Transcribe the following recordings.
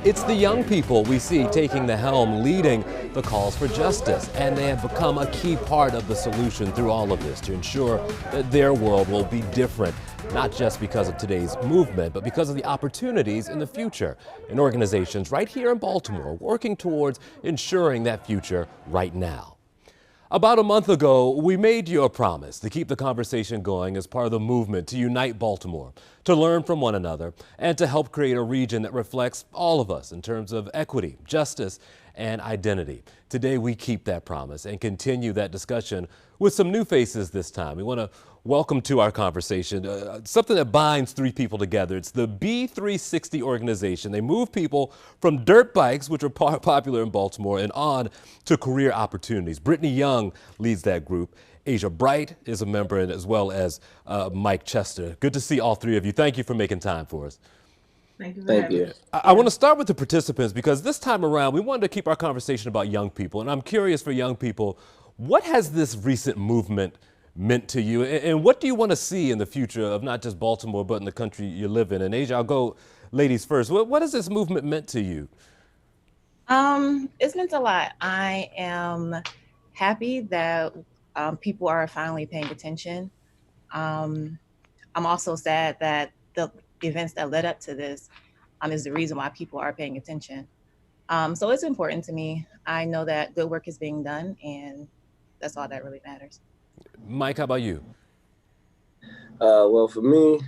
It's the young people we see taking the helm, leading the calls for justice, and they have become a key part of the solution through all of this to ensure that their world will be different, not just because of today's movement, but because of the opportunities in the future. And organizations right here in Baltimore working towards ensuring that future right now. About a month ago, we made you a promise to keep the conversation going as part of the movement to unite Baltimore, to learn from one another, and to help create a region that reflects all of us in terms of equity, justice, and identity. Today, we keep that promise and continue that discussion with some new faces this time. We want to welcome to our conversation something that binds three people together. It's the B360 organization. They move people from dirt bikes, which are popular in Baltimore, and on to career opportunities. Brittany Young leads that group. Asia Bright is a member, and as well as Mike Chester. Good to see all three of you. Thank you for making time for us. Thank you for Thank having you. us. I want to start with the participants because this time around we wanted to keep our conversation about young people. And I'm curious for young people, what has this recent movement meant to you? And what do you want to see in the future of not just Baltimore, but in the country you live in? And Asia, I'll go ladies first. What has this movement meant to you? It's meant a lot. I am happy that people are finally paying attention. Um, I'm also sad that the events that led up to this is the reason why people are paying attention. So it's important to me. I know that good work is being done, and that's all that really matters. Mike, how about you? Well, for me,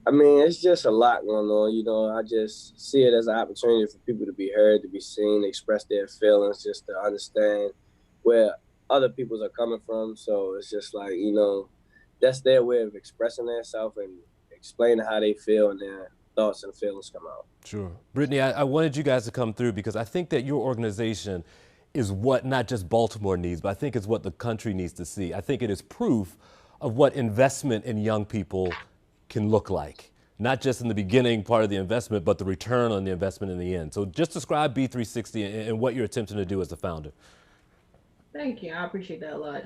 I mean, it's just a lot going on. I just see it as an opportunity for people to be heard, to be seen, express their feelings, just to understand where other peoples are coming from. So it's just like, that's their way of expressing themselves and explaining how they feel and their thoughts and feelings come out. Sure. Brittany, I wanted you guys to come through because I think that your organization is what not just Baltimore needs, but I think it's what the country needs to see. I think it is proof of what investment in young people can look like. Not just in the beginning part of the investment, but the return on the investment in the end. So just describe B360 and what you're attempting to do as the founder. Thank you. I appreciate that a lot.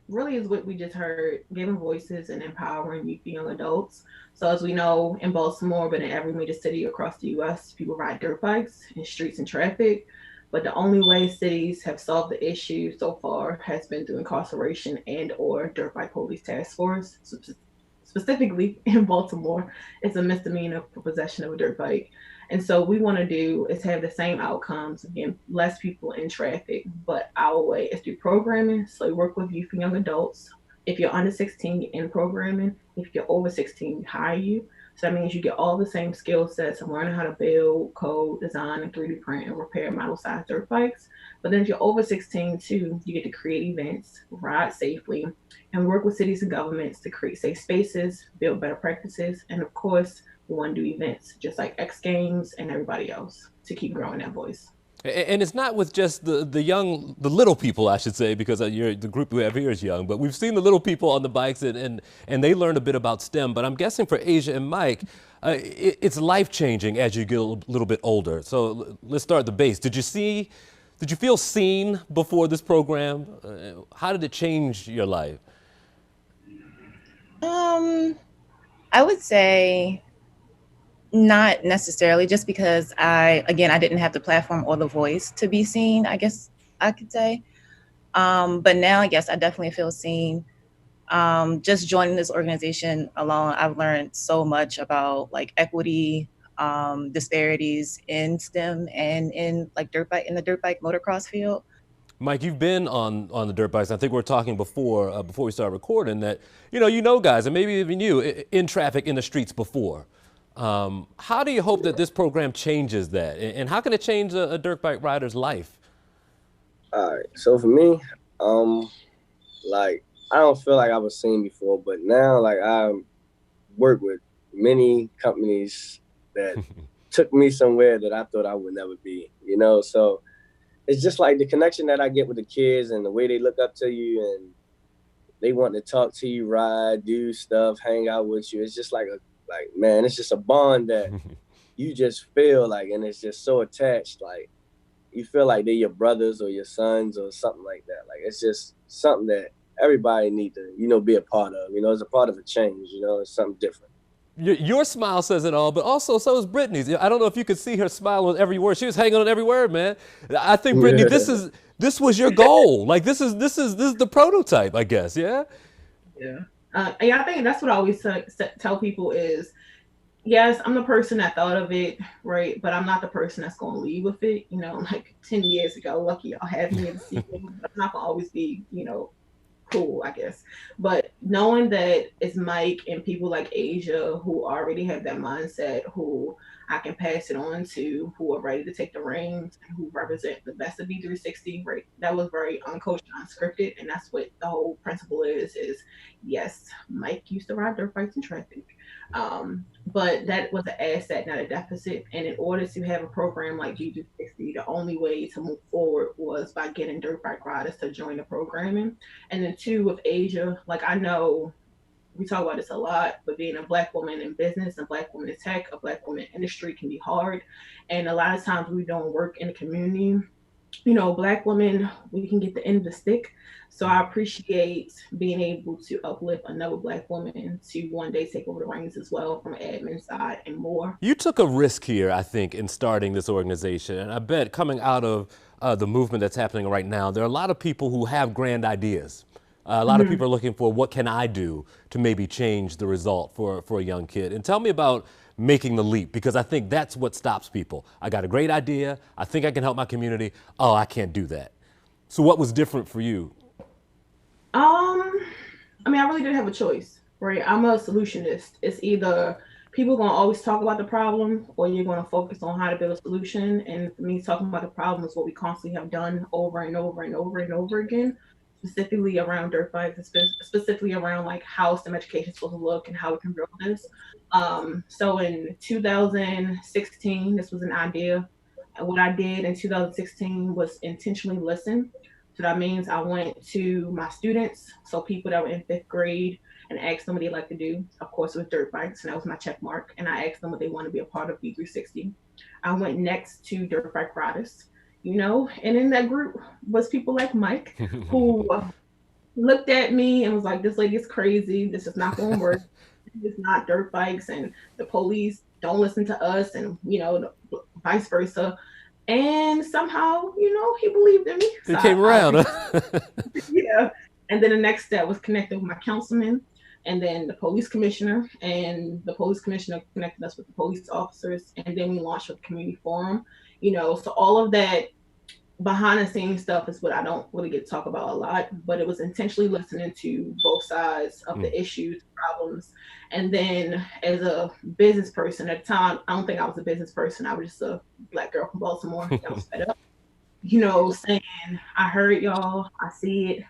Really is what we just heard, giving voices and empowering youth and young adults. So as we know in Baltimore, but in every major city across the US, people ride dirt bikes in streets and traffic. But the only way cities have solved the issue so far has been through incarceration and or dirt bike police task force. Specifically in Baltimore, it's a misdemeanor for possession of a dirt bike. And so we want to do is have the same outcomes, again, less people in traffic, but our way is through programming. So we work with youth and young adults. If you're under 16, you're in programming. If you're over 16, we hire you. So that means you get all the same skill sets of learning how to build, code, design, and 3D print and repair model size dirt bikes. But then if you're over 16 too, you get to create events, ride safely, and work with cities and governments to create safe spaces, build better practices, and of course, we want to do events just like X Games and everybody else to keep growing that voice. And it's not with just the little people, I should say, because the group we have here is young, but we've seen the little people on the bikes and they learn a bit about STEM. But I'm guessing for Asia and Mike, it's life-changing as you get a little bit older. So let's start at the base. Did you feel seen before this program? How did it change your life? Um, I would say not necessarily, just because I didn't have the platform or the voice to be seen, I guess I could say. But now, yes, I definitely feel seen. Just joining this organization alone, I've learned so much about like equity, disparities in STEM and in like the dirt bike motocross field. Mike, you've been on the dirt bikes. I think we were talking before we started recording that you know guys, and maybe even you in traffic in the streets before. How do you hope that this program changes that, and how can it change a dirt bike rider's life? All right. So for me, um, like I don't feel like I was seen before, but now like I work with many companies that took me somewhere that I thought I would never be. So it's just like the connection that I get with the kids and the way they look up to you and they want to talk to you, ride, do stuff, hang out with you. It's just like man, it's just a bond that you just feel like, and it's just so attached. Like you feel like they're your brothers or your sons or something like that. Like it's just something that everybody need to, be a part of. It's a part of a change. It's something different. Your smile says it all, but also so is Brittany's. I don't know if you could see her smile on every word. She was hanging on every word, man. I think Brittany, this was your goal. Like this is the prototype, I guess. Yeah. Yeah. Yeah, I think that's what I always tell people is, yes, I'm the person that thought of it, right? But I'm not the person that's going to lead with it. You know, like 10 years ago, lucky y'all had me in the sequel. I'm not going to always be, you know, cool, I guess. But knowing that it's Mike and people like Asia who already have that mindset, who I can pass it on to, who are ready to take the reins and who represent the best of B360, right? That was very uncoached, unscripted, and that's what the whole principle is yes, Mike used to ride dirt bikes in traffic. But that was an asset, not a deficit. And in order to have a program like B360, the only way to move forward was by getting dirt bike riders to join the programming. And then two, with Asia, like I know we talk about this a lot, but being a Black woman in business, a Black woman in tech, a Black woman in industry can be hard. And a lot of times we don't work in the community. You know, Black women, we can get the end of the stick. So I appreciate being able to uplift another Black woman to one day take over the reins as well from an admin side and more. You took a risk here, I think, in starting this organization. And I bet coming out of the movement that's happening right now, there are a lot of people who have grand ideas. A lot of people are looking for what can I do to maybe change the result for a young kid. And tell me about making the leap, because I think that's what stops people. I got a great idea. I think I can help my community. Oh, I can't do that. So what was different for you? I mean, I really didn't have a choice, right? I'm a solutionist. It's either people gonna always talk about the problem or you're gonna focus on how to build a solution. And for me, talking about the problem is what we constantly have done over and over and over and over again, specifically around dirt bikes, and specifically around like how STEM education is supposed to look and how we can build this. So in 2016, this was an idea. And what I did in 2016 was intentionally listen. So that means I went to my students, so people that were in 5th grade, and asked them what they like to do. Of course, it was dirt bikes, and that was my check mark. And I asked them what they want to be a part of B360. I went next to dirt bike riders, you know, and in that group was people like Mike, who looked at me and was like, "This lady is crazy. This is not going to work. It's not dirt bikes, and the police don't listen to us, and you know, vice versa." And somehow, you know, he believed in me. He came around. Yeah. And then the next step was connecting with my councilman and then the police commissioner. And the police commissioner connected us with the police officers. And then we launched a community forum. You know, so all of that behind the scenes stuff is what I don't really get to talk about a lot, but it was intentionally listening to both sides of the issues, problems. And then as a business person at the time, I don't think I was a business person. I was just a Black girl from Baltimore that was fed up, you know, saying, I heard y'all, I see it,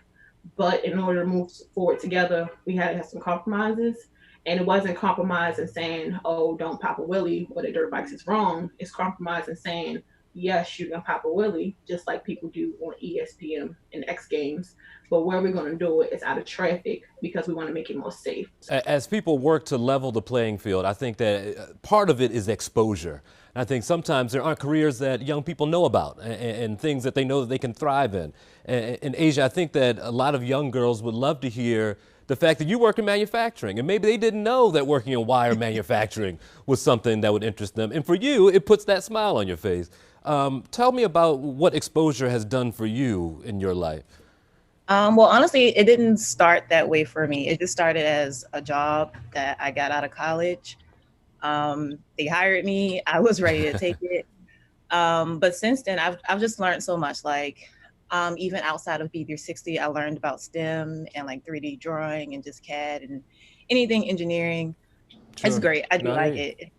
but in order to move forward together, we had to have some compromises. And it wasn't compromise and saying, oh, don't pop a wheelie or the dirt bikes is wrong. It's compromise and saying, yes, you can pop a wheelie, just like people do on ESPN and X Games. But where we're going to do it is out of traffic because we want to make it more safe. As people work to level the playing field, I think that part of it is exposure. I think sometimes there aren't careers that young people know about and things that they know that they can thrive in. In Asia, I think that a lot of young girls would love to hear the fact that you work in manufacturing, and maybe they didn't know that working in wire manufacturing was something that would interest them. And for you, it puts that smile on your face. Tell me about what exposure has done for you in your life. Well, honestly, it didn't start that way for me. It just started as a job that I got out of college. They hired me. I was ready to take it. But since then, I've just learned so much. Like, even outside of B360, I learned about STEM and like 3D drawing and just CAD and anything engineering. Sure. It's great. I do like it.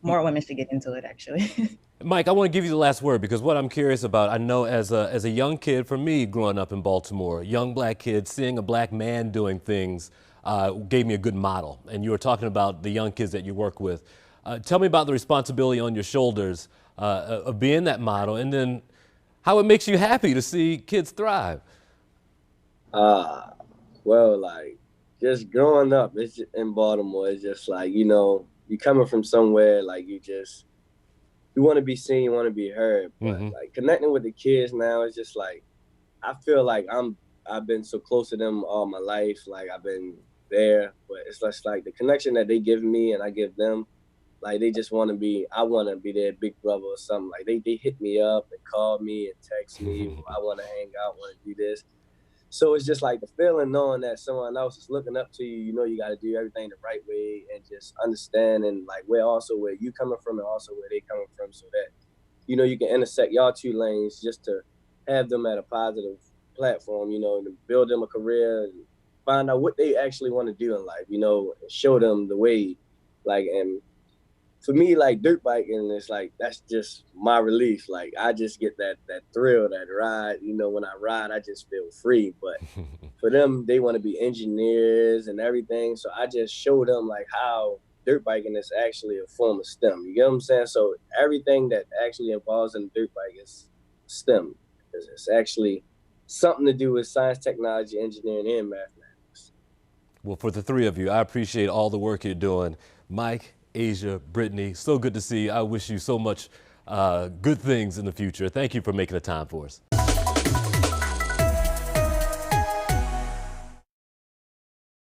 More women should get into it, actually. Mike, I want to give you the last word because what I'm curious about, I know as a young kid, for me growing up in Baltimore, young Black kid, seeing a Black man doing things gave me a good model. And you were talking about the young kids that you work with. Tell me about the responsibility on your shoulders of being that model, and then how it makes you happy to see kids thrive. Well, like just growing up in Baltimore, it's just like, you know, you coming from somewhere, like you want to be seen, you want to be heard. But like connecting with the kids now, it's just like, I feel like I've been so close to them all my life. Like I've been there, but it's just like the connection that they give me and I give them. Like they just want to be, I want to be their big brother or something. Like they hit me up and call me and text me. I want to hang out, want to do this. So it's just like the feeling knowing that someone else is looking up to you. You know, you got to do everything the right way and just understand and like where you coming from and also where they coming from, so that you know you can intersect y'all two lanes just to have them at a positive platform. You know, to build them a career and find out what they actually want to do in life. You know, and show them the way. Like and for me, like dirt biking, it's like that's just my relief. Like I just get that thrill, that ride. You know, when I ride, I just feel free. But for them, they want to be engineers and everything. So I just show them like how dirt biking is actually a form of STEM. You get what I'm saying? So everything that actually involves in dirt bike is STEM. It's actually something to do with science, technology, engineering, and mathematics. Well, for the three of you, I appreciate all the work you're doing. Mike, Asia, Brittany, so good to see you. I wish you so much good things in the future. Thank you for making the time for us.